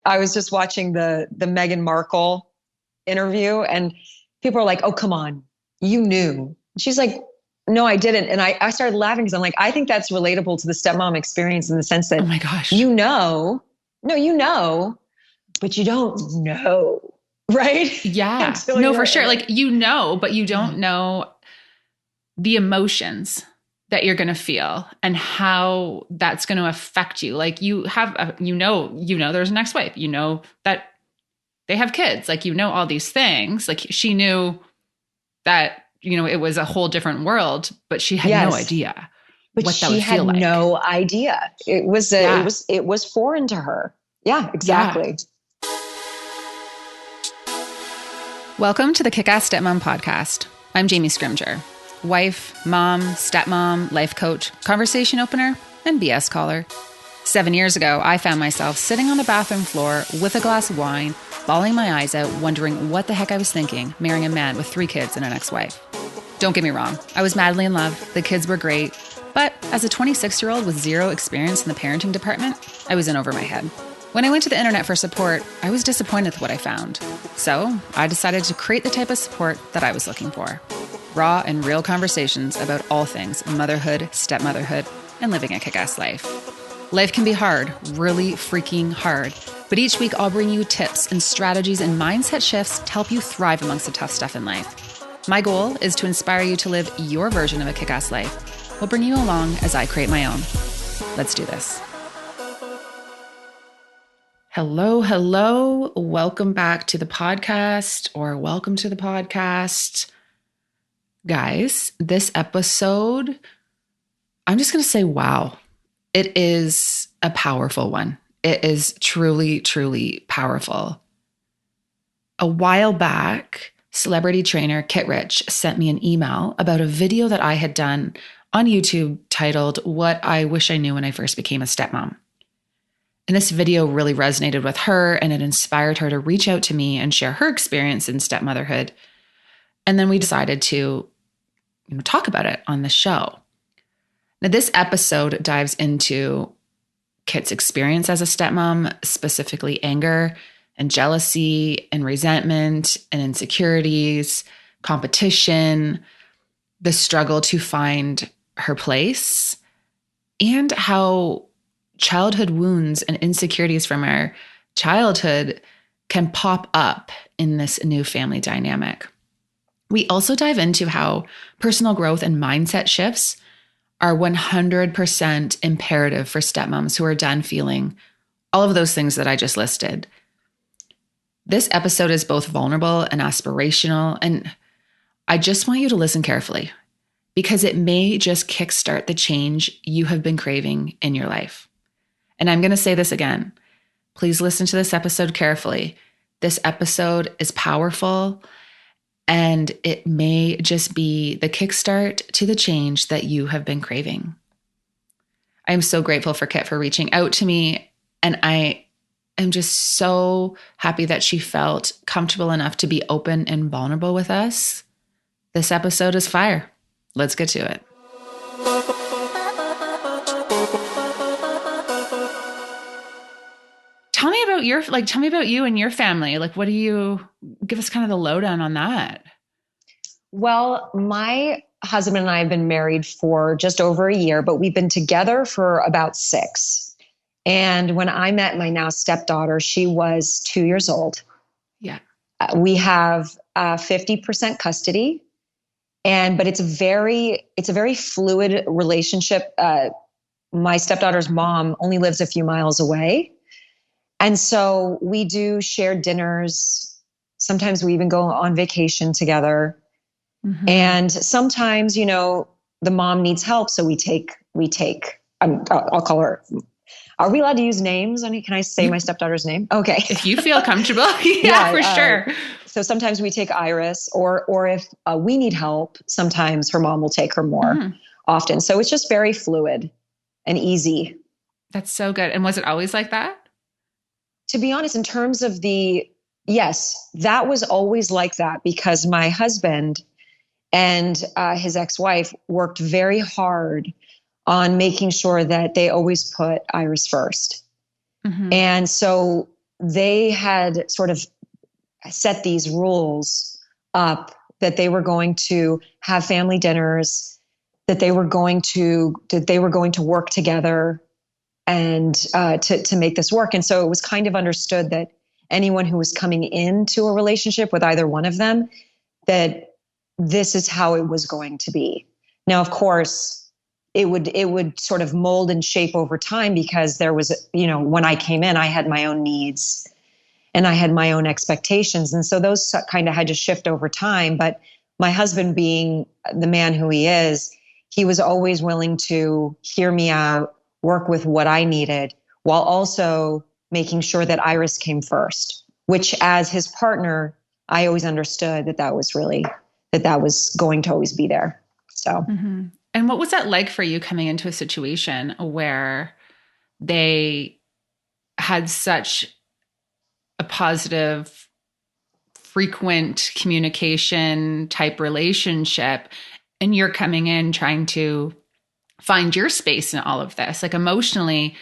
I was just watching the Meghan Markle interview and people are like, oh, come on, you knew. She's like, no, I didn't. And I started laughing because I'm like, I think that's relatable to the stepmom experience in the sense Oh that, my gosh. you know, but you don't know, right? Yeah. Until No, you're for sure. in it. Like, but you don't know the emotions that you're going to feel and how that's going to affect you. Like you have, there's an ex-wife, that they have kids, like, all these things. Like she knew that, it was a whole different world, but she had no Yes. idea But what that she would had feel like. no idea. Yeah. It was foreign to her. Yeah, Yeah. exactly. Welcome to the Kick-Ass Stepmom podcast. I'm Jamie Scrimger, wife, mom, stepmom, life coach, conversation opener, and BS caller. 7 years ago, I found myself sitting on the bathroom floor with a glass of wine, bawling my eyes out, wondering what the heck I was thinking, marrying a man with 3 kids and an ex-wife. Don't get me wrong, I was madly in love, the kids were great, but as a 26-year-old with zero experience in the parenting department, I was in over my head. When I went to the internet for support, I was disappointed with what I found. So I decided to create the type of support that I was looking for. Raw and real conversations about all things motherhood, stepmotherhood, and living a kick-ass life. Life can be hard, really freaking hard. But each week I'll bring you tips and strategies and mindset shifts to help you thrive amongst the tough stuff in life. My goal is to inspire you to live your version of a kick-ass life. I'll bring you along as I create my own. Let's do this. Hello, hello. Welcome back to the podcast, or welcome to the podcast. Guys, this episode, I'm just going to say, wow. It is a powerful one. It is truly, truly powerful. A while back, celebrity trainer Kit Rich sent me an email about a video that I had done on YouTube titled, What I Wish I Knew When I First Became a Stepmom. And this video really resonated with her, and it inspired her to reach out to me and share her experience in stepmotherhood. And then we decided to talk about it on the show. Now, this episode dives into Kit's experience as a stepmom, specifically anger and jealousy and resentment and insecurities, competition, the struggle to find her place, and how childhood wounds and insecurities from our childhood can pop up in this new family dynamic. We also dive into how personal growth and mindset shifts are 100% imperative for stepmoms who are done feeling all of those things that I just listed. This episode is both vulnerable and aspirational, and I just want you to listen carefully because it may just kickstart the change you have been craving in your life. And I'm going to say this again. Please listen to this episode carefully. This episode is powerful, and it may just be the kickstart to the change that you have been craving. I am so grateful for Kit for reaching out to me, and I am just so happy that she felt comfortable enough to be open and vulnerable with us. This episode is fire. Let's get to it. Tell me about you and your family. Like, give us kind of the lowdown on that. Well, my husband and I have been married for just over a year, but we've been together for about 6. And when I met my now stepdaughter, she was 2 years old. Yeah. We have 50% custody, but it's a very fluid relationship. My stepdaughter's mom only lives a few miles away. And so we do shared dinners. Sometimes we even go on vacation together. Mm-hmm. And sometimes, the mom needs help. So we take, I'll call her. Are we allowed to use names? Can I say my stepdaughter's name? Okay. If you feel comfortable. yeah, for sure. So sometimes we take Iris, or if we need help, sometimes her mom will take her more often. So it's just very fluid and easy. That's so good. And was it always like that? To be honest, in terms of yes, that was always like that because my husband and his ex-wife worked very hard on making sure that they always put Iris first. Mm-hmm. And so they had sort of set these rules up that they were going to have family dinners, that they were going to work together and to make this work. And so it was kind of understood that anyone who was coming into a relationship with either one of them, that this is how it was going to be. Now, of course, it would sort of mold and shape over time, because there was, when I came in, I had my own needs and I had my own expectations. And so those kind of had to shift over time. But my husband, being the man who he is, he was always willing to hear me out, work with what I needed, while also making sure that Iris came first, which, as his partner, I always understood that was going to always be there. So. Mm-hmm. And what was that like for you, coming into a situation where they had such a positive, frequent communication type relationship, and you're coming in trying to find your space in all of this? Like, emotionally,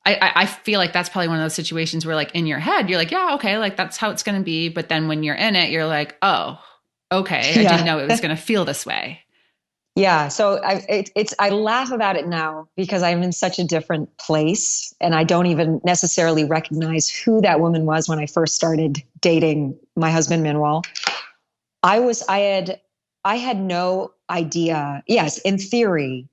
I feel like that's probably one of those situations where, like, in your head, you're like, yeah, okay, like that's how it's going to be. But then when you're in it, you're like, oh, okay, I didn't know it was going to feel this way. Yeah. So I laugh about it now because I'm in such a different place, and I don't even necessarily recognize who that woman was when I first started dating my husband, Manuel. I had no idea. Yes. In theory,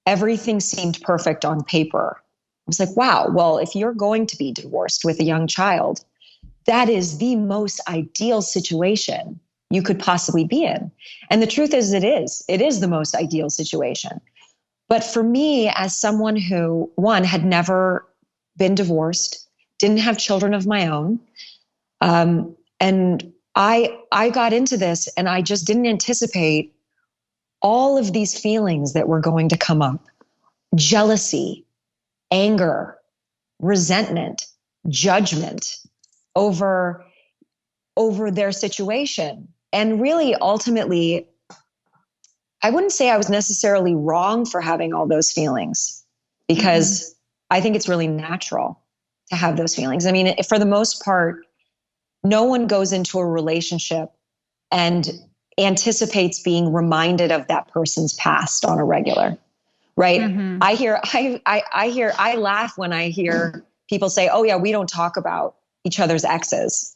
everything seemed perfect on paper. I was like, wow, well, if you're going to be divorced with a young child, that is the most ideal situation you could possibly be in. And the truth is, it is the most ideal situation. But for me, as someone who, one, had never been divorced, didn't have children of my own, and I got into this, and I just didn't anticipate all of these feelings that were going to come up: jealousy, anger, resentment, judgment over their situation. And really, ultimately, I wouldn't say I was necessarily wrong for having all those feelings, because I think it's really natural to have those feelings. I mean, for the most part, no one goes into a relationship and anticipates being reminded of that person's past on a regular, right? Mm-hmm. I laugh when I hear people say, oh yeah, we don't talk about each other's exes.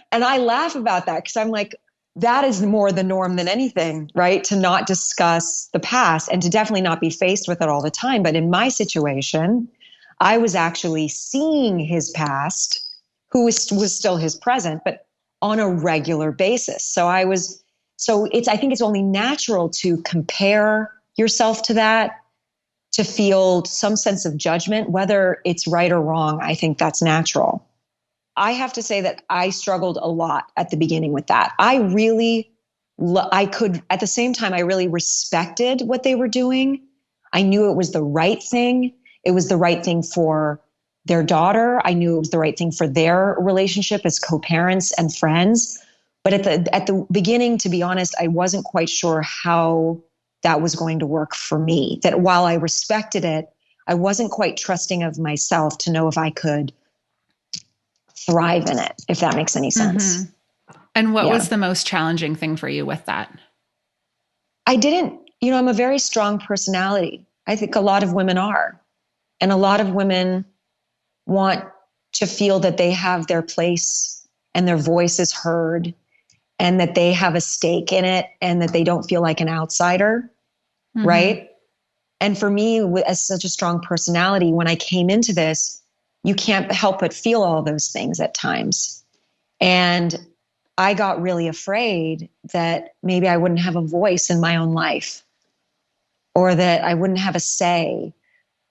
And I laugh about that, because I'm like, that is more the norm than anything, right? To not discuss the past, and to definitely not be faced with it all the time. But in my situation, I was actually seeing his past, who was still his present, but on a regular basis. I think it's only natural to compare yourself to that, to feel some sense of judgment, whether it's right or wrong. I think that's natural. I have to say that I struggled a lot at the beginning with that. At the same time, I really respected what they were doing. I knew it was the right thing. It was the right thing for their daughter. I knew it was the right thing for their relationship as co-parents and friends. But at the beginning, to be honest, I wasn't quite sure how that was going to work for me. That while I respected it, I wasn't quite trusting of myself to know if I could thrive in it, if that makes any sense. Mm-hmm. And what was the most challenging thing for you with that? I'm a very strong personality. I think a lot of women are. And a lot of women want to feel that they have their place and their voice is heard, and that they have a stake in it, and that they don't feel like an outsider. Mm-hmm. Right. And for me, as such a strong personality, when I came into this, you can't help but feel all those things at times. And I got really afraid that maybe I wouldn't have a voice in my own life, or that I wouldn't have a say,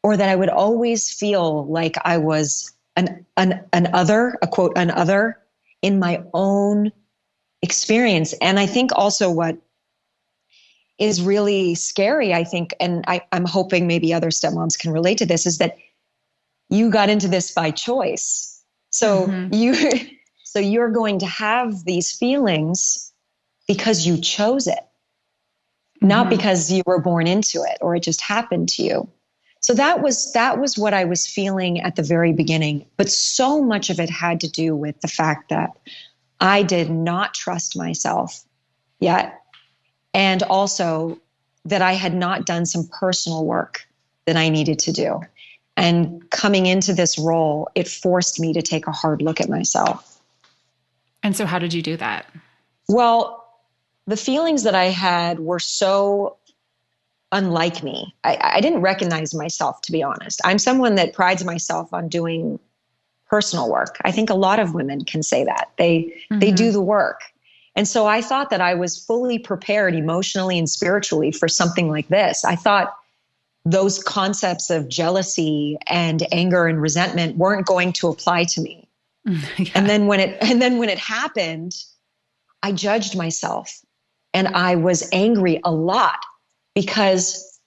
or that I would always feel like I was an other, a quote, an other in my own experience. And I think also what is really scary, I think, and I'm hoping maybe other stepmoms can relate to this, is that you got into this by choice. So you're going to have these feelings because you chose it, not because you were born into it or it just happened to you. So that was what I was feeling at the very beginning. But so much of it had to do with the fact that I did not trust myself yet. And also that I had not done some personal work that I needed to do. And coming into this role, it forced me to take a hard look at myself. And so how did you do that? Well, the feelings that I had were so unlike me. I didn't recognize myself, to be honest. I'm someone that prides myself on doing personal work. I think a lot of women can say that. They do the work. And so I thought that I was fully prepared emotionally and spiritually for something like this. I thought those concepts of jealousy and anger and resentment weren't going to apply to me. Yeah. And then when it happened, I judged myself and I was angry a lot because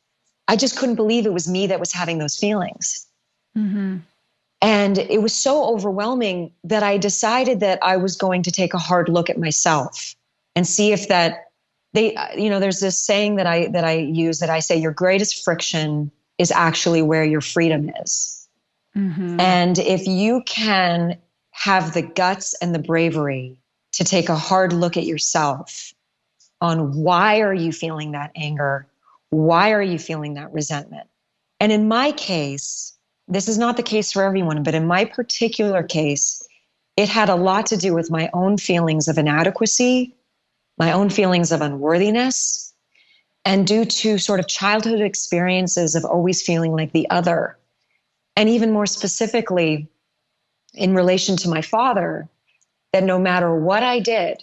I just couldn't believe it was me that was having those feelings. Mm-hmm. And it was so overwhelming that I decided that I was going to take a hard look at myself and see if there's this saying that I use that I say, your greatest friction is actually where your freedom is. Mm-hmm. And if you can have the guts and the bravery to take a hard look at yourself on why are you feeling that anger? Why are you feeling that resentment? And in my case, this is not the case for everyone, but in my particular case, it had a lot to do with my own feelings of inadequacy, my own feelings of unworthiness, and due to sort of childhood experiences of always feeling like the other. And even more specifically, in relation to my father, that no matter what I did,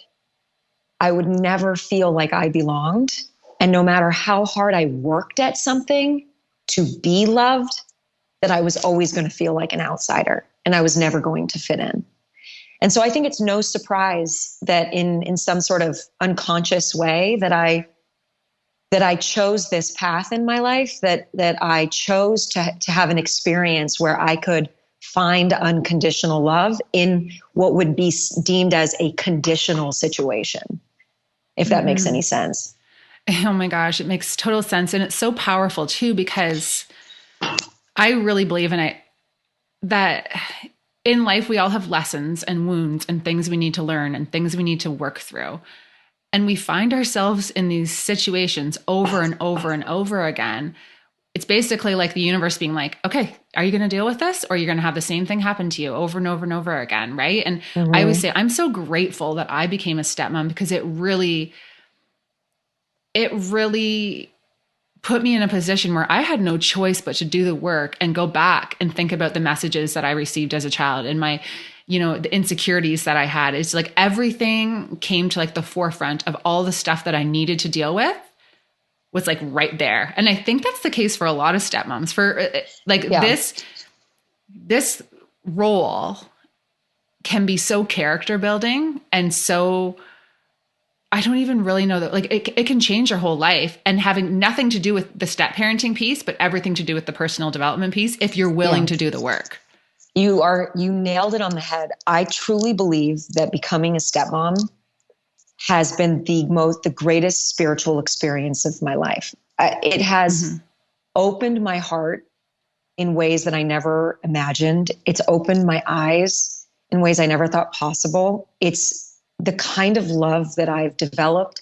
I would never feel like I belonged. And no matter how hard I worked at something to be loved, that I was always going to feel like an outsider and I was never going to fit in. And so I think it's no surprise that in some sort of unconscious way that I chose this path in my life, that I chose to have an experience where I could find unconditional love in what would be deemed as a conditional situation, if that makes any sense. Oh my gosh, it makes total sense. And it's so powerful too, because I really believe that in life, we all have lessons and wounds and things we need to learn and things we need to work through. And we find ourselves in these situations over and over and over again. It's basically like the universe being like, okay, are you going to deal with this? Or you're going to have the same thing happen to you over and over and over again. Right. And I always say, I'm so grateful that I became a stepmom, because it really put me in a position where I had no choice but to do the work and go back and think about the messages that I received as a child and my, the insecurities that I had. It's like everything came to like the forefront of all the stuff that I needed to deal with was like right there. And I think that's the case for a lot of stepmoms. For this role can be so character building and so, I don't even really know that, like, it can change your whole life, and having nothing to do with the step parenting piece, but everything to do with the personal development piece, if you're willing to do the work. You nailed it on the head. I truly believe that becoming a stepmom has been the greatest spiritual experience of my life. It has opened my heart in ways that I never imagined. It's opened my eyes in ways I never thought possible. It's the kind of love that I've developed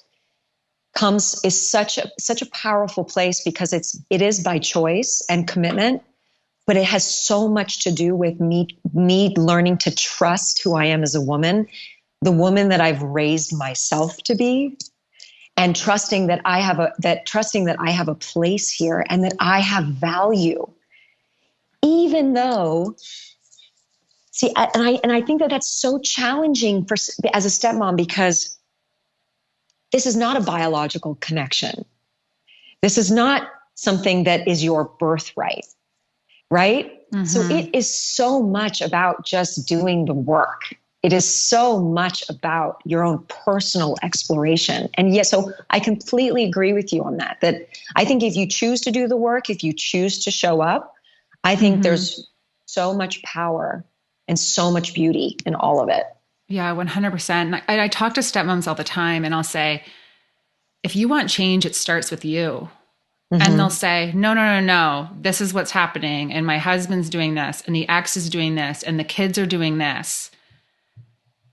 is such a powerful place, because it is by choice and commitment, but it has so much to do with me learning to trust who I am as a woman, the woman that I've raised myself to be, and trusting that I have a place here and that I have value, even though. See, and I think that that's so challenging as a stepmom, because this is not a biological connection. This is not something that is your birthright, right? So it is so much about just doing the work. It is so much about your own personal exploration. And yes, so I completely agree with you on that I think if you choose to do the work, if you choose to show up, I think there's so much power and so much beauty in all of it. Yeah, 100%. I talk to stepmoms all the time, and I'll say, if you want change, it starts with you. And they'll Mm-hmm. say, no, no, no, no, this is what's happening. And my husband's doing this, and the ex is doing this, and the kids are doing this.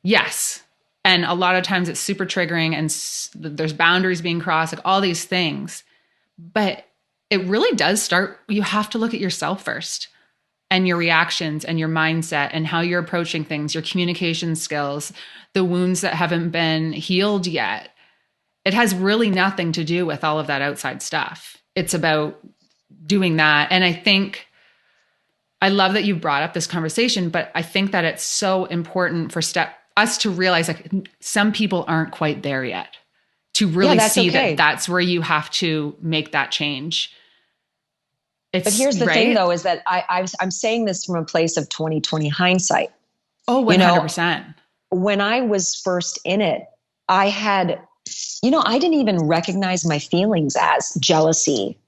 Yes. And a lot of times it's super triggering, and there's boundaries being crossed, like all these things. But it really does start, you have to look at yourself first, and your reactions and your mindset and how you're approaching things, your communication skills, the wounds that haven't been healed yet. It has really nothing to do with all of that outside stuff. It's about doing that. And I think I love that you brought up this conversation, but I think that it's so important for us to realize like some people aren't quite there yet, to really that's see okay. that that's where you have to make that change. But here's the thing though, is that I'm saying this from a place of 2020 hindsight. Oh, 100%. When I was first in it, I didn't even recognize my feelings as jealousy.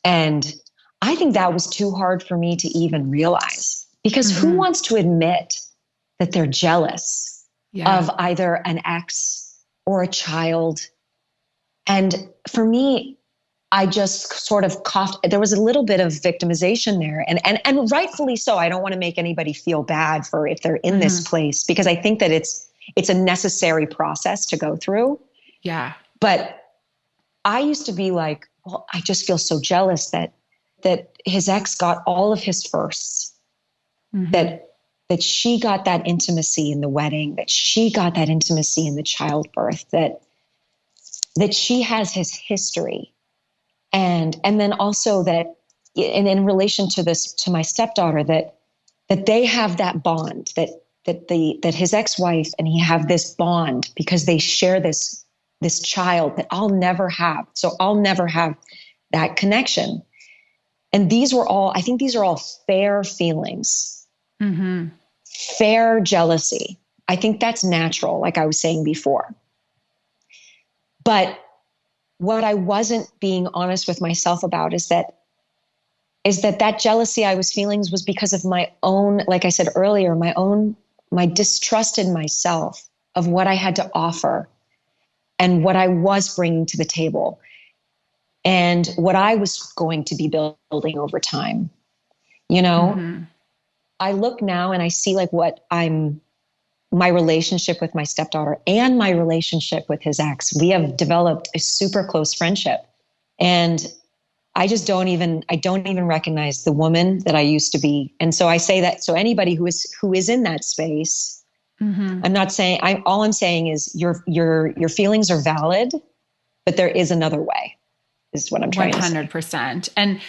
And I think that was too hard for me to even realize, because who wants to admit that they're jealous of either an ex or a child? And for me, I just sort of coughed. There was a little bit of victimization there, and rightfully so. I don't want to make anybody feel bad for if they're in this place, because I think that it's a necessary process to go through. Yeah. But I used to be like, well, I just feel so jealous that his ex got all of his firsts, that she got that intimacy in the wedding, that she got that intimacy in the childbirth, that she has his history. And then also that, and in relation to this, to my stepdaughter, that they have that bond, that his ex-wife and he have this bond because they share this child that I'll never have. So I'll never have that connection. And I think these are all fair feelings, fair jealousy. I think that's natural, like I was saying before. But what I wasn't being honest with myself about is that jealousy I was feeling was because of my own, like I said earlier, my distrust in myself of what I had to offer and what I was bringing to the table and what I was going to be building over time. I look now and I see like my relationship with my stepdaughter and my relationship with his ex. We have developed a super close friendship. And I don't even recognize the woman that I used to be. And so I say that, so anybody who is in that space, I'm not saying, all I'm saying is your feelings are valid, but there is another way, is what I'm trying to say. 100%. And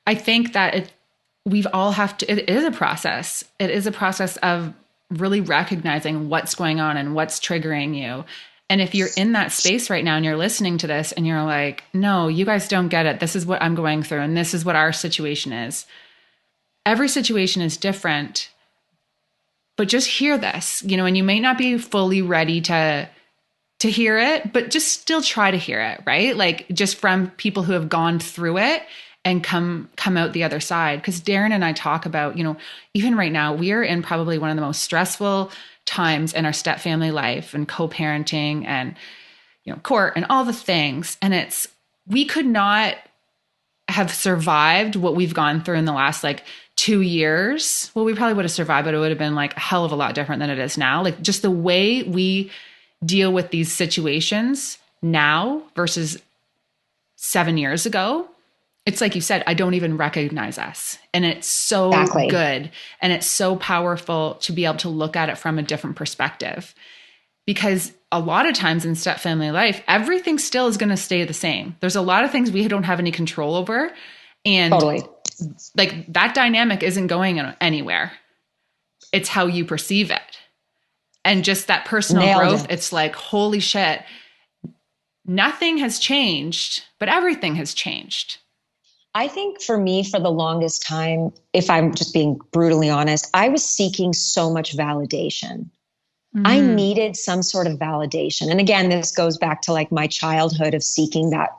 I think that we've all it is a process. It is a process of really recognizing what's going on and what's triggering you. And if you're in that space right now and you're listening to this and you're like, no, you guys don't get it. This is what I'm going through. And this is what our situation is. Every situation is different, but just hear this, and you may not be fully ready to hear it, but just still try to hear it, right? Like just from people who have gone through it and come out the other side. Because Darren and I talk about, even right now, we are in probably one of the most stressful times in our step family life and co-parenting and, court and all the things. And we could not have survived what we've gone through in the last 2 years. Well, we probably would have survived, but it would have been a hell of a lot different than it is now. Like just the way we deal with these situations now versus 7 years ago. It's like you said, I don't even recognize us. And it's so good. And it's so powerful to be able to look at it from a different perspective. Because a lot of times in step family life, everything still is going to stay the same. There's a lot of things we don't have any control over. And that dynamic isn't going anywhere. It's how you perceive it. And just that personal growth, it's like, holy shit, nothing has changed, but everything has changed. I think for me, for the longest time, if I'm just being brutally honest, I was seeking so much validation. I needed some sort of validation. And again, this goes back to my childhood of seeking that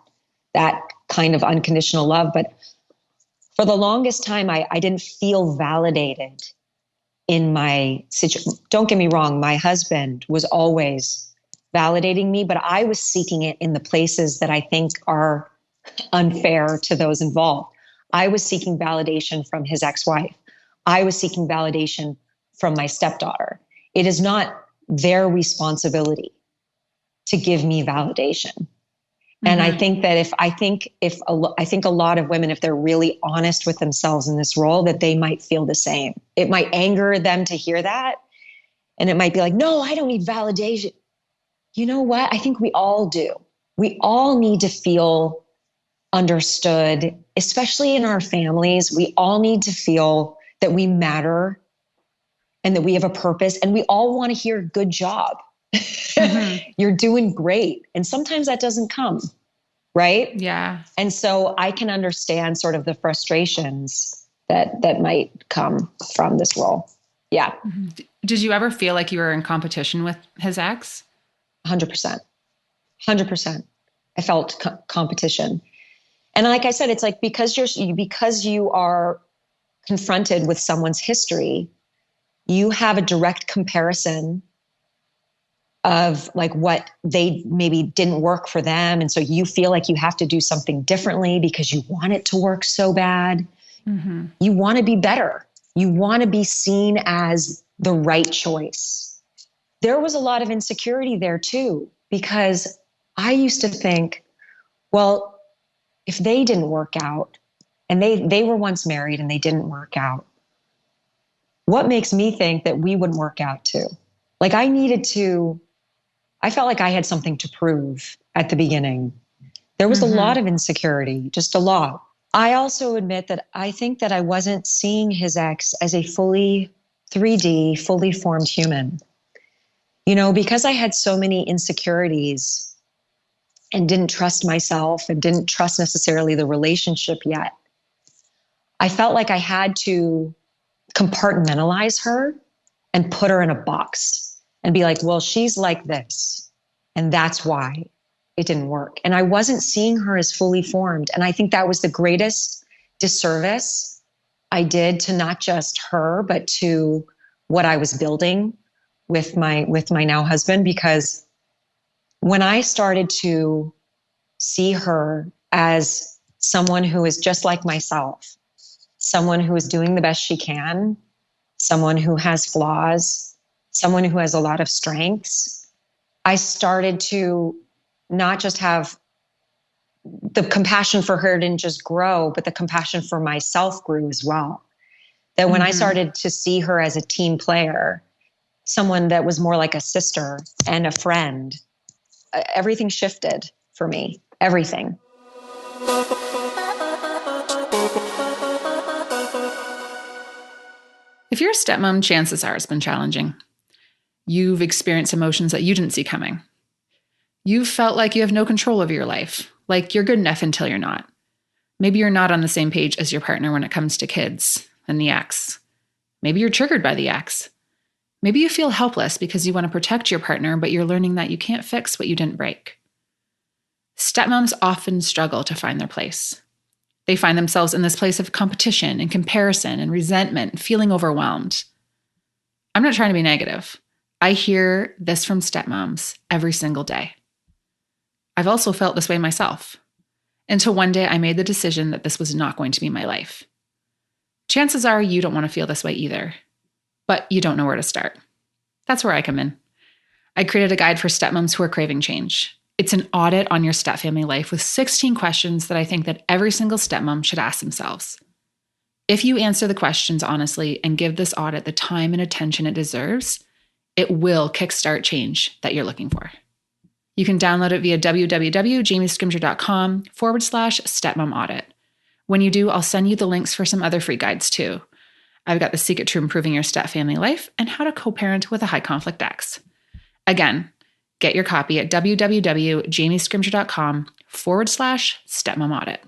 kind of unconditional love. But for the longest time, I didn't feel validated in my situation. Don't get me wrong. My husband was always validating me, but I was seeking it in the places that I think are unfair to those involved. I was seeking validation from his ex-wife. I was seeking validation from my stepdaughter. It is not their responsibility to give me validation. And I think that I think a lot of women, if they're really honest with themselves in this role, that they might feel the same. It might anger them to hear that. And it might be like, no, I don't need validation. You know what? I think we all do. We all need to feel understood, especially in our families. We all need to feel that we matter and that we have a purpose. And we all want to hear good job. You're doing great. And sometimes that doesn't come, right? Yeah. And so I can understand sort of the frustrations that might come from this role. Yeah. Did you ever feel like you were in competition with his ex? 100%. 100%. I felt competition. And like I said, it's like because you are confronted with someone's history, you have a direct comparison of like what they maybe didn't work for them. And so you feel like you have to do something differently because you want it to work so bad. You want to be better. You want to be seen as the right choice. There was a lot of insecurity there too, because I used to think, well, if they didn't work out and they were once married and they didn't work out, what makes me think that we wouldn't work out too? Like I felt like I had something to prove at the beginning. There was a lot of insecurity, just a lot. I also admit that I think that I wasn't seeing his ex as a fully 3D, fully formed human. You know, because I had so many insecurities and didn't trust myself and didn't trust necessarily the relationship yet, I felt like I had to compartmentalize her and put her in a box and be like, well, she's like this, and that's why it didn't work. And I wasn't seeing her as fully formed. And I think that was the greatest disservice I did to not just her, but to what I was building with my now husband. Because when I started to see her as someone who is just like myself, someone who is doing the best she can, someone who has flaws, someone who has a lot of strengths, I started to not just have the compassion for her didn't just grow, but the compassion for myself grew as well. That when I started to see her as a team player, someone that was more like a sister and a friend, everything shifted for me. Everything. If you're a stepmom, chances are it's been challenging. You've experienced emotions that you didn't see coming. You've felt like you have no control over your life, like you're good enough until you're not. Maybe you're not on the same page as your partner when it comes to kids and the ex. Maybe you're triggered by the ex. Maybe you feel helpless because you want to protect your partner, but you're learning that you can't fix what you didn't break. Stepmoms often struggle to find their place. They find themselves in this place of competition and comparison and resentment, and feeling overwhelmed. I'm not trying to be negative. I hear this from stepmoms every single day. I've also felt this way myself, until one day I made the decision that this was not going to be my life. Chances are you don't want to feel this way either, but you don't know where to start. That's where I come in. I created a guide for stepmoms who are craving change. It's an audit on your stepfamily life with 16 questions that I think that every single stepmom should ask themselves. If you answer the questions honestly and give this audit the time and attention it deserves, it will kickstart change that you're looking for. You can download it via www.jamiescrimger.com/stepmom audit. When you do, I'll send you the links for some other free guides too. I've got the secret to improving your stepfamily life and how to co-parent with a high conflict ex. Again, get your copy at www.jamiescrimger.com/stepmom audit.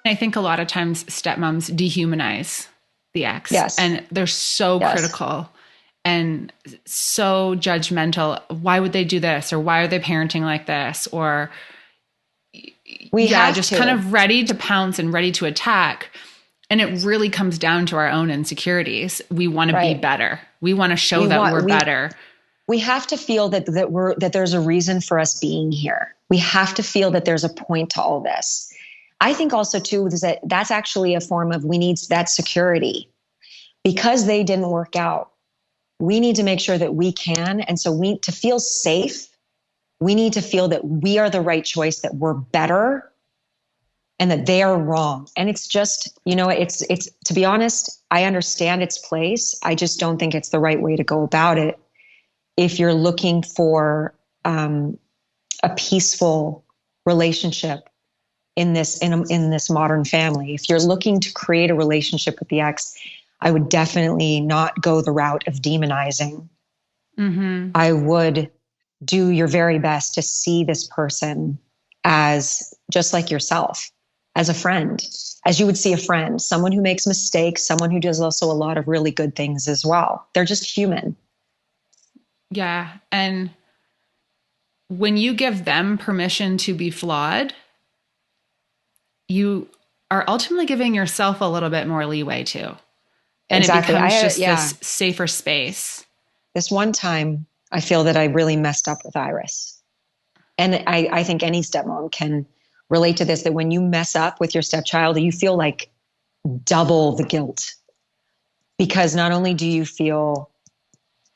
I think a lot of times stepmoms dehumanize the ex. Yes. And they're so critical and so judgmental. Why would they do this? Or why are they parenting like this? Or kind of ready to pounce and ready to attack. And it really comes down to our own insecurities. We want to be better. We want to show that we're better. we have to feel that there's a reason for us being here. We have to feel that there's a point to all this. I think also too is that that's actually a form of, we need that security because they didn't work out. We need to make sure that we can. And so to feel safe, we need to feel that we are the right choice, that we're better and that they are wrong. And it's just, it's, to be honest, I understand its place. I just don't think it's the right way to go about it. If you're looking for a peaceful relationship in this modern family, if you're looking to create a relationship with the ex, I would definitely not go the route of demonizing. Mm-hmm. I would do your very best to see this person as just like yourself, as a friend, as you would see a friend, someone who makes mistakes, someone who does also a lot of really good things as well. They're just human. Yeah. And when you give them permission to be flawed, you are ultimately giving yourself a little bit more leeway too. And Exactly. it becomes just this safer space. This one time, I feel that I really messed up with Iris. And I think any stepmom can relate to this, that when you mess up with your stepchild, you feel like double the guilt. Because not only do you feel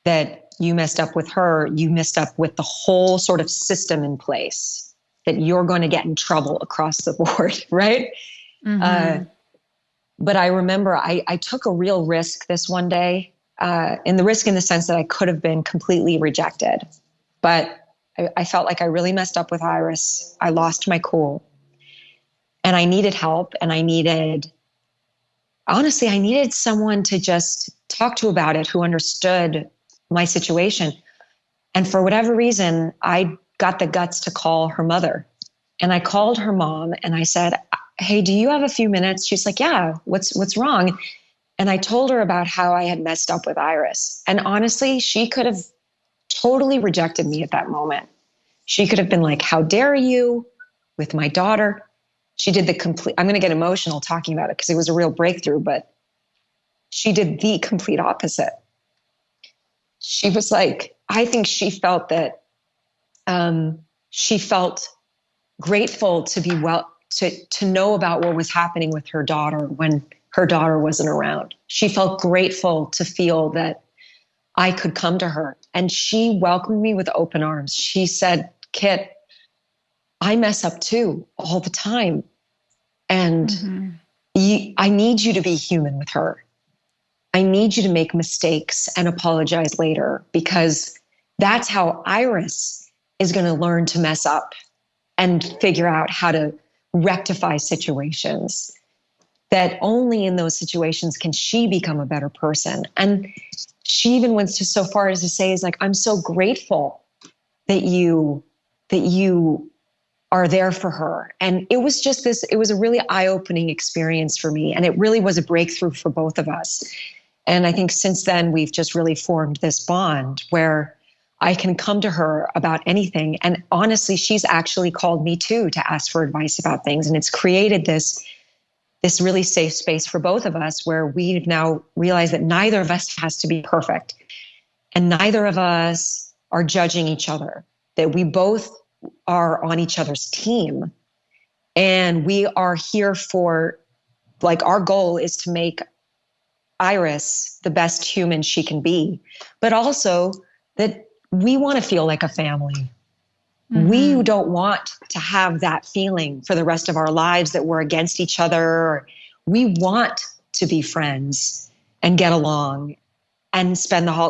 that you messed up with her, you messed up with the whole sort of system in place, that you're going to get in trouble across the board, right? Mm-hmm. But I remember I took a real risk this one day, and the risk in the sense that I could have been completely rejected. But I felt like I really messed up with Iris. I lost my cool. And I needed help. And honestly, I needed someone to just talk to about it who understood my situation. And for whatever reason, I got the guts to call her mother. And I called her mom and I said, "Hey, do you have a few minutes?" She's like, "Yeah, what's wrong?" And I told her about how I had messed up with Iris. And honestly, she could have totally rejected me at that moment. She could have been like, "How dare you with my daughter?" She did I'm going to get emotional talking about it because it was a real breakthrough, but she did the complete opposite. She was like, I think she felt that she felt grateful to be to know about what was happening with her daughter when her daughter wasn't around. She felt grateful to feel that I could come to her. And she welcomed me with open arms. She said, "Kit, I mess up too all the time. And I need you to be human with her. I need you to make mistakes and apologize later, because that's how Iris is going to learn to mess up and figure out how to rectify situations. That only in those situations can she become a better person." And she even went so far as to say, "Is like, I'm so grateful that you are there for her." And it was just it was a really eye-opening experience for me. And it really was a breakthrough for both of us. And I think since then, we've just really formed this bond where I can come to her about anything. And honestly, she's actually called me too to ask for advice about things. And it's created this really safe space for both of us where we've now realized that neither of us has to be perfect. And neither of us are judging each other, that we both are on each other's team. And we are here for, like, our goal is to make Iris the best human she can be, but also that we want to feel like a family. Mm-hmm. We don't want to have that feeling for the rest of our lives that we're against each other. We want to be friends and get along and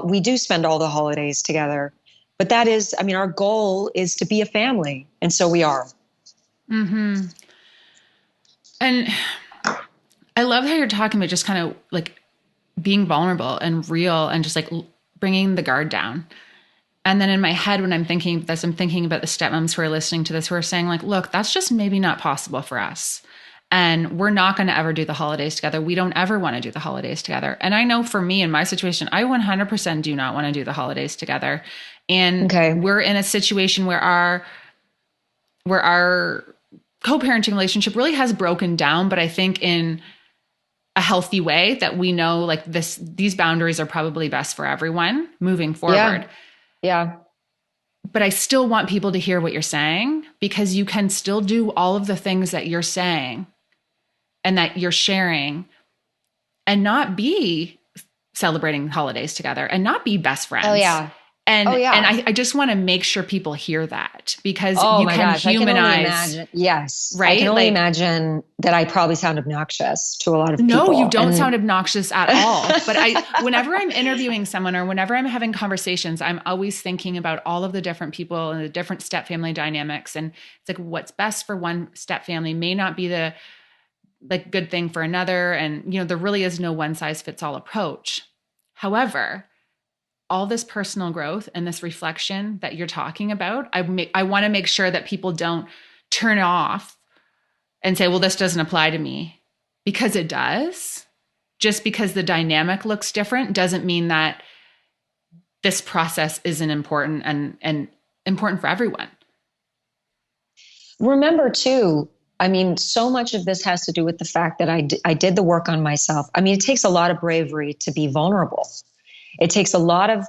we do spend all the holidays together. But that is, I mean, our goal is to be a family. And so we are. Mm-hmm. And I love how you're talking about just kind of like being vulnerable and real and just like bringing the guard down. And then in my head, when I'm thinking this, I'm thinking about the stepmoms who are listening to this, who are saying like, look, that's just maybe not possible for us. And we're not going to ever do the holidays together. We don't ever want to do the holidays together. And I know for me in my situation, I 100% do not want to do the holidays together. And we're in a situation where our co-parenting relationship really has broken down, but I think in a healthy way, that we know like these boundaries are probably best for everyone moving forward. Yeah. But I still want people to hear what you're saying, because you can still do all of the things that you're saying and that you're sharing and not be celebrating holidays together and not be best Oh friends. yeah. Oh And yeah. I just want to make sure people hear that, because Oh you my can gosh. I can only humanize, imagine. Yes. I can right? only Like, imagine that I probably sound obnoxious to a lot of no, you people. don't And sound obnoxious at all. But whenever I'm interviewing someone or whenever I'm having conversations, I'm always thinking about all of the different people and the different step family dynamics. And it's like, what's best for one step family may not be the like good thing for another. And, there really is no one size fits all approach. However, all this personal growth and this reflection that you're talking about, I want to make sure that people don't turn off and say, well, this doesn't apply to me, because it does. Just because the dynamic looks different doesn't mean that this process isn't important and important for everyone. remember too, I mean, so much of this has to do with the fact that I did the work on myself. I mean, it takes a lot of bravery to be vulnerable. It takes a lot of,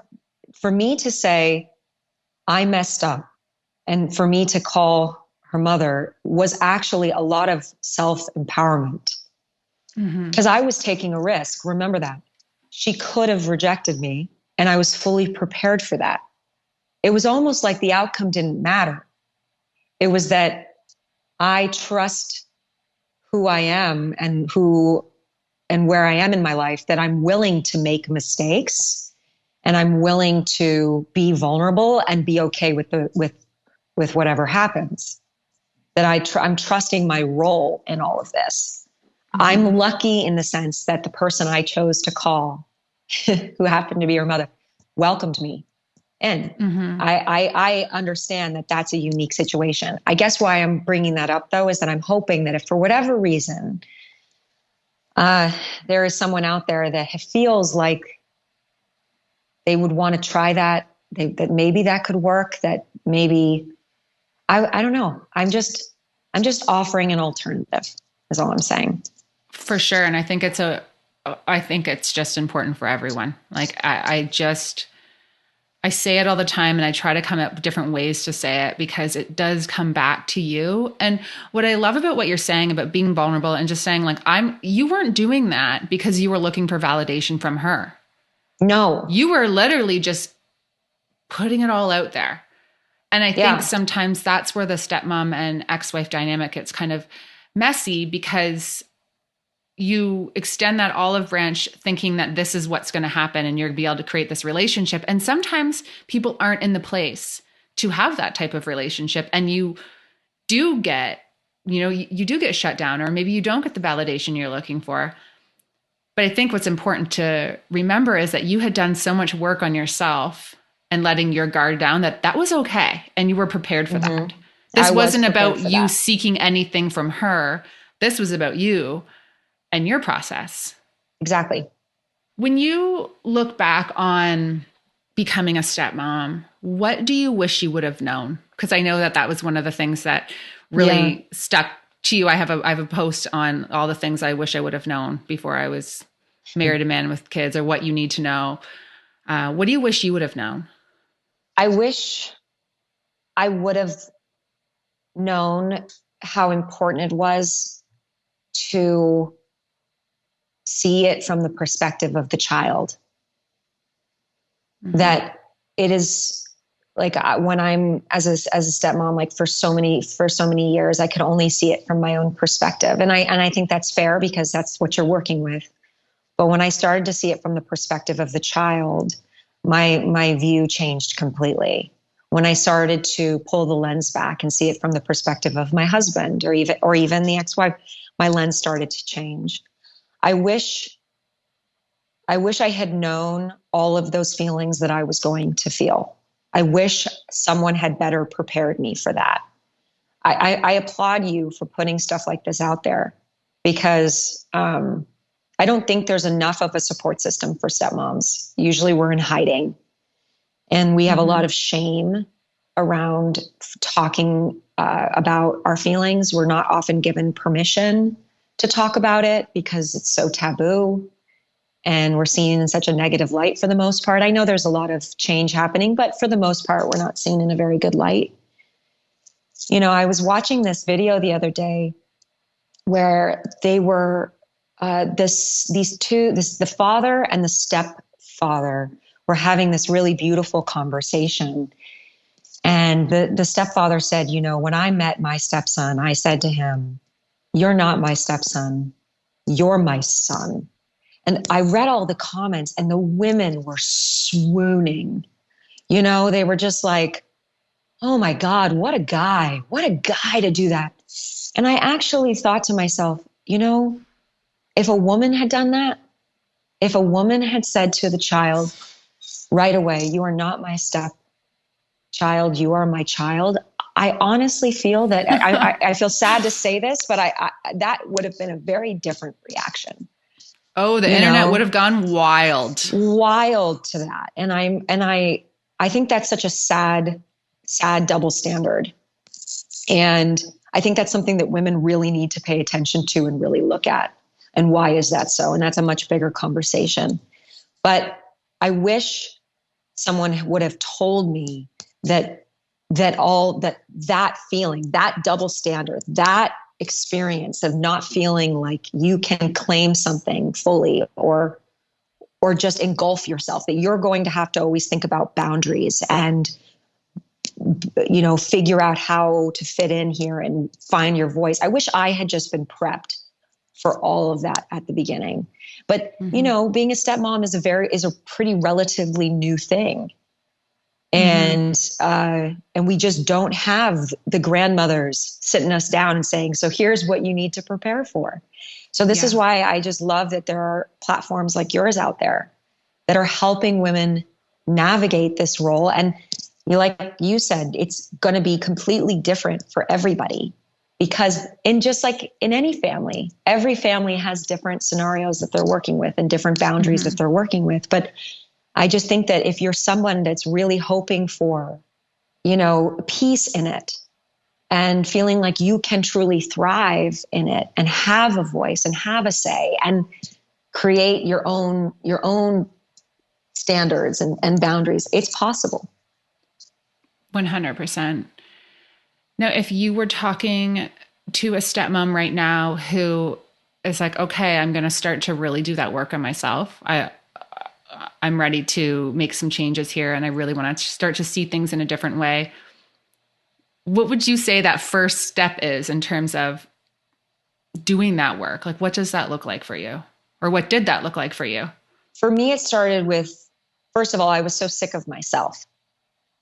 for me to say, I messed up. And for me to call her mother was actually a lot of self empowerment, because I was taking a risk. Remember that. She could have rejected me, and I was fully prepared for that. It was almost like the outcome didn't matter. It was that I trust who I am and where I am in my life, that I'm willing to make mistakes and I'm willing to be vulnerable and be okay with whatever happens. That I'm trusting my role in all of this. I'm lucky in the sense that the person I chose to call, who happened to be her mother, welcomed me in. I understand that that's a unique situation. I guess why I'm bringing that up, though, is that I'm hoping that if for whatever reason there is someone out there that feels like they would want to try that, that maybe that could work, that maybe, I don't know. I'm just offering an alternative is all I'm saying. For sure. And I think it's just important for everyone. Like I say it all the time, and I try to come up with different ways to say it, because it does come back to you. And what I love about what you're saying about being vulnerable and just saying, like, you weren't doing that because you were looking for validation from her. No. You were literally just putting it all out there. And I think sometimes that's where the stepmom and ex-wife dynamic gets kind of messy, because you extend that olive branch thinking that this is what's going to happen and you're going to be able to create this relationship. And sometimes people aren't in the place to have that type of relationship. And you do get, you do get shut down, or maybe you don't get the validation you're looking for. But I think what's important to remember is that you had done so much work on yourself and letting your guard down that was okay. And you were prepared for that. This wasn't about you seeking anything from her. This was about you and your process. Exactly. When you look back on becoming a stepmom, what do you wish you would have known? Because I know that was one of the things that really stuck to you. I have a post on all the things I wish I would have known before I was married a man with kids, or what you need to know. What do you wish you would have known? I wish I would have known how important it was to see it from the perspective of the child. That it is like, when I'm as a stepmom, like for so many years, I could only see it from my own perspective. And I think that's fair, because that's what you're working with. But when I started to see it from the perspective of the child, my view changed completely. When I started to pull the lens back and see it from the perspective of my husband, or even the ex-wife, my lens started to change. I wish I had known all of those feelings that I was going to feel. I wish someone had better prepared me for that. I applaud you for putting stuff like this out there, because I don't think there's enough of a support system for stepmoms. Usually we're in hiding, and we have a lot of shame around talking about our feelings. We're not often given permission to talk about it because it's so taboo. and we're seen in such a negative light for the most part. I know there's a lot of change happening, but for the most part, we're not seen in a very good light. I was watching this video the other day where they were the father and the stepfather were having this really beautiful conversation. And the stepfather said, when I met my stepson, I said to him, "You're not my stepson, you're my son." And I read all the comments and the women were swooning. They were just like, "Oh my God, what a guy to do that." And I actually thought to myself, if a woman had done that, if a woman had said to the child right away, "You are not my stepchild, you are my child," I honestly feel that I feel sad to say this, but I that would have been a very different reaction. Oh, the internet would have gone wild to that. And I think that's such a sad double standard. And I think that's something that women really need to pay attention to and really look at. And why is that so? And that's a much bigger conversation. But I wish someone would have told me that feeling, that double standard, that experience of not feeling like you can claim something fully or just engulf yourself, that you're going to have to always think about boundaries and figure out how to fit in here and find your voice. I wish I had just been prepped for all of that at the beginning. But being a stepmom is a pretty relatively new thing. And we just don't have the grandmothers sitting us down and saying, "So here's what you need to prepare for." So this is why I just love that there are platforms like yours out there that are helping women navigate this role. And like you said, it's going to be completely different for everybody, because just like in any family, every family has different scenarios that they're working with and different boundaries that they're working with. But I just think that if you're someone that's really hoping for, peace in it and feeling like you can truly thrive in it and have a voice and have a say and create your own standards and boundaries, it's possible. 100%. Now, if you were talking to a stepmom right now who is like, "Okay, I'm going to start to really do that work on myself. I'm ready to make some changes here, and I really want to start to see things in a different way." What would you say that first step is in terms of doing that work? Like, what does that look like for you? Or what did that look like for you? For me, it started with, first of all, I was so sick of myself.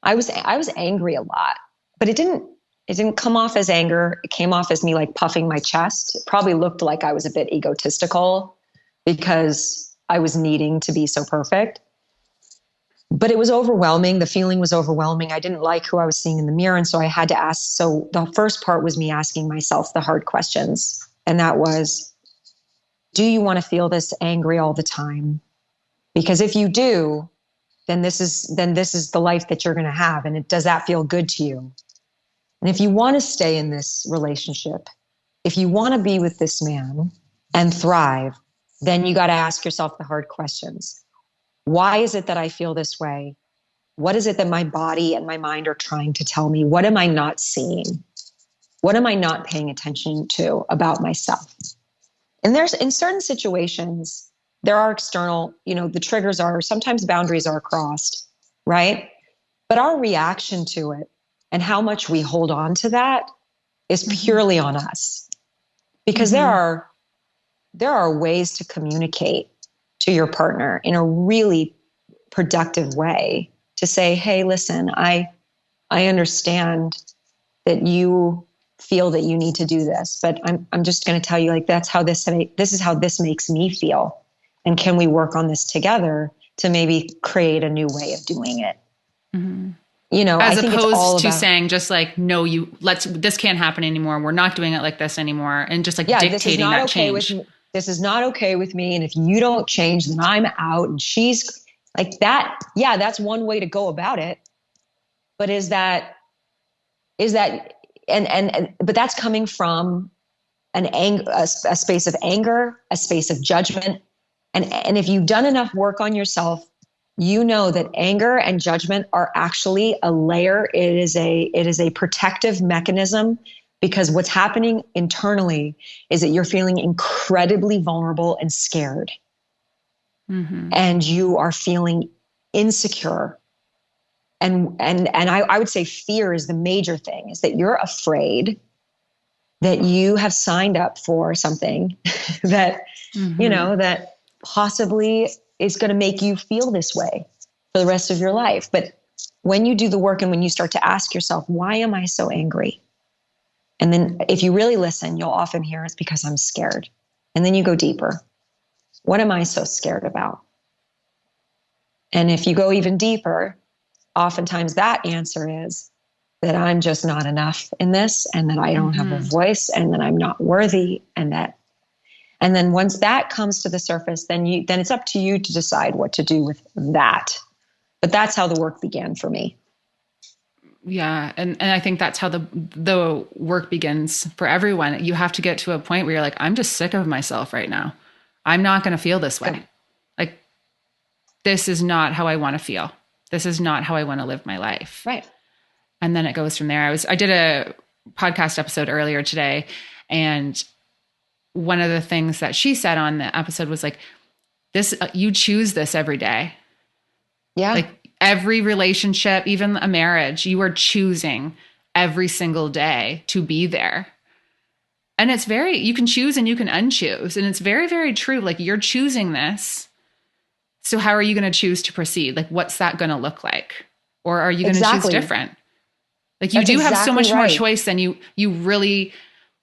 I was angry a lot, but it didn't come off as anger. It came off as me like puffing my chest. It probably looked like I was a bit egotistical because I was needing to be so perfect. But it was overwhelming. The feeling was overwhelming. I didn't like who I was seeing in the mirror. And so I had to ask. So the first part was me asking myself the hard questions. And that was, do you want to feel this angry all the time? Because if you do, then this is the life that you're going to have. And does that feel good to you? And if you want to stay in this relationship, if you want to be with this man and thrive, then you got to ask yourself the hard questions. Why is it that I feel this way? What is it that my body and my mind are trying to tell me? What am I not seeing? What am I not paying attention to about myself? And in certain situations, there are external, the triggers are, sometimes boundaries are crossed, right? But our reaction to it and how much we hold on to that is purely on us. Because there are ways to communicate to your partner in a really productive way to say, "Hey, listen, I understand that you feel that you need to do this, but I'm just going to tell you, like, this is how this makes me feel. And can we work on this together to maybe create a new way of doing it?" As opposed to saying just like, "No, this can't happen anymore. We're not doing it like this anymore." And just like dictating that change. This is not okay with me. And if you don't change, then I'm out. And she's like that. Yeah, that's one way to go about it. But but that's coming from a space of anger, a space of judgment, And if you've done enough work on yourself, you know that anger and judgment are actually a layer. It is a protective mechanism, because what's happening internally is that you're feeling incredibly vulnerable and scared. Mm-hmm. And you are feeling insecure. And I would say fear is the major thing, is that you're afraid that you have signed up for something that, mm-hmm. That possibly is going to make you feel this way for the rest of your life. But when you do the work and when you start to ask yourself, why am I so angry? And then if you really listen, you'll often hear it's because I'm scared. And then you go deeper. What am I so scared about? And if you go even deeper, oftentimes that answer is that I'm just not enough in this, and that I don't have a voice, and that I'm not worthy, and then once that comes to the surface, then it's up to you to decide what to do with that. But that's how the work began for me. Yeah. And I think that's how the work begins for everyone. You have to get to a point where you're like, I'm just sick of myself right now. I'm not going to feel this way. Okay. Like, this is not how I want to feel. This is not how I want to live my life. Right. And then it goes from there. I did a podcast episode earlier today, and one of the things that she said on the episode was like, this, you choose this every day. Yeah. Like every relationship, even a marriage, you are choosing every single day to be there. And it's you can choose and you can unchoose. And it's very, very true. Like, you're choosing this. So how are you going to choose to proceed? Like, what's that going to look like? Or are you going to choose different? Like, you do have so much more choice than you really.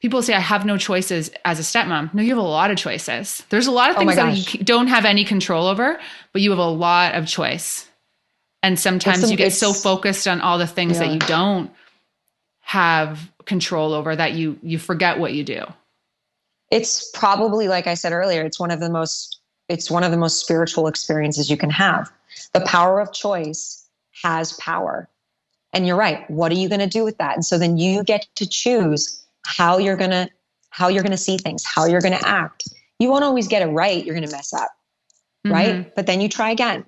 People say, I have no choices as a stepmom. No, you have a lot of choices. There's a lot of things that you don't have any control over, but you have a lot of choice. And sometimes you get so focused on all the things that you don't have control over that you forget what you do. It's probably, like I said earlier, it's one of the most spiritual experiences you can have. The power of choice has power. And you're right. What are you going to do with that? And so then you get to choose how you're going to see things, how you're going to act. You won't always get it right. You're going to mess up. Mm-hmm. Right. But then you try again,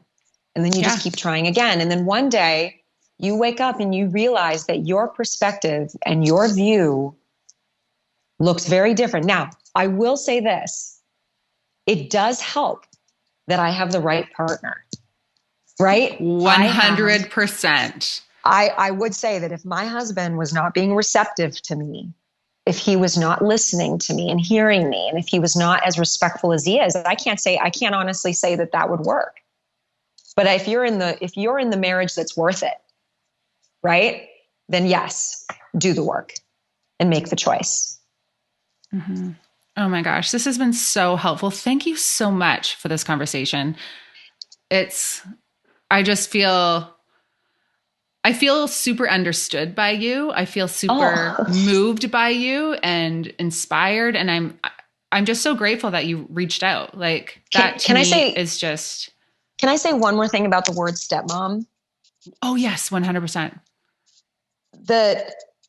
and then you just keep trying again. And then one day you wake up and you realize that your perspective and your view looks very different. Now, I will say this. It does help that I have the right partner, right? 100%. I would say that if my husband was not being receptive to me, if he was not listening to me and hearing me, and if he was not as respectful as he is, I can't honestly say that would work. But if you're in the marriage that's worth it, right? Then yes, do the work and make the choice. Mm-hmm. Oh my gosh, this has been so helpful. Thank you so much for this conversation. I feel super understood by you. I feel super moved by you and inspired. And I'm just so grateful that you reached out. Like, that to me is just. Can I say one more thing about the word stepmom? Oh yes, 100%.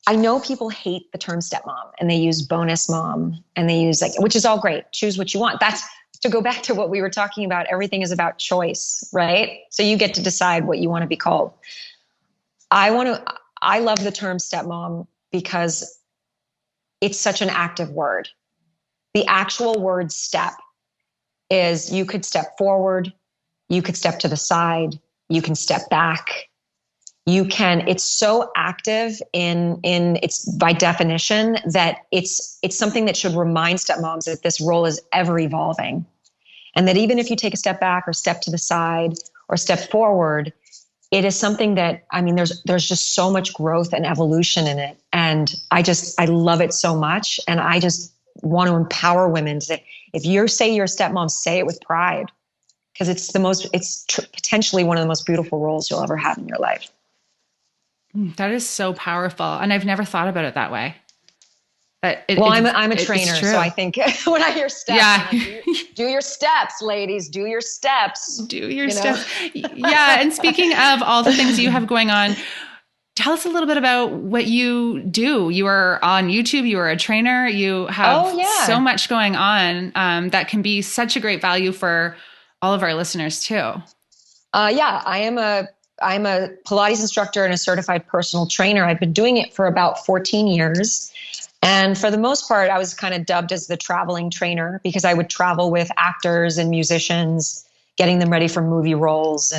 I know people hate the term stepmom, and they use bonus mom, and they use which is all great. Choose what you want. That's to go back to what we were talking about. Everything is about choice, right? So you get to decide what you want to be called. I love the term stepmom because it's such an active word. The actual word step is, you could step forward, you could step to the side, you can step back. It's so active in it's by definition that it's something that should remind stepmoms that this role is ever evolving. And that even if you take a step back or step to the side or step forward, it is something that, there's just so much growth and evolution in it. And I love it so much. And I just want to empower women to say, if you say you're a stepmom, say it with pride, because it's potentially one of the most beautiful roles you'll ever have in your life. That is so powerful. And I've never thought about it that way. I'm a trainer, so I think when I hear steps, do your steps, ladies, do your steps. Do your steps. Yeah. And speaking of all the things you have going on, tell us a little bit about what you do. You are on YouTube, you are a trainer, you have so much going on that can be such a great value for all of our listeners too. I'm a Pilates instructor and a certified personal trainer. I've been doing it for about 14 years. And for the most part, I was kind of dubbed as the traveling trainer because I would travel with actors and musicians, getting them ready for movie roles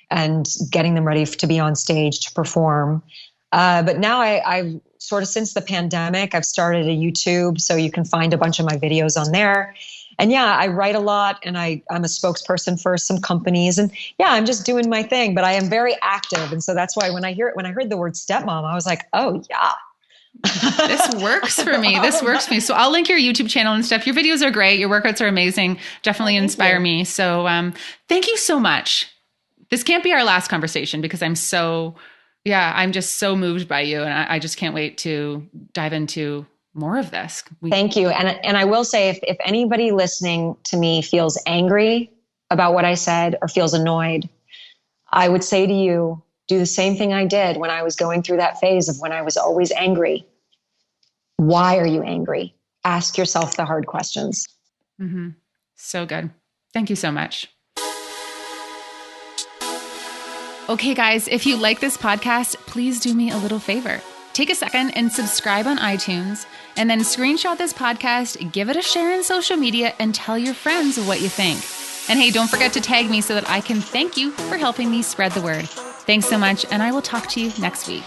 and getting them ready to be on stage to perform. But now I sort of, since the pandemic, I've started a YouTube, so you can find a bunch of my videos on there. And I write a lot, and I'm a spokesperson for some companies, and I'm just doing my thing, but I am very active. And so that's why when I heard the word stepmom, I was like, oh yeah. This works for me. So I'll link your YouTube channel and stuff. Your videos are great. Your workouts are amazing. Definitely inspire me. So thank you so much. This can't be our last conversation because I'm just so moved by you. And I just can't wait to dive into more of this. Thank you. And I will say, if anybody listening to me feels angry about what I said or feels annoyed, I would say to you, do the same thing I did when I was going through that phase of when I was always angry. Why are you angry? Ask yourself the hard questions. Mm-hmm. So good. Thank you so much. Okay, guys, if you like this podcast, please do me a little favor. Take a second and subscribe on iTunes, and then screenshot this podcast, give it a share in social media, and tell your friends what you think. And hey, don't forget to tag me so that I can thank you for helping me spread the word. Thanks so much, and I will talk to you next week.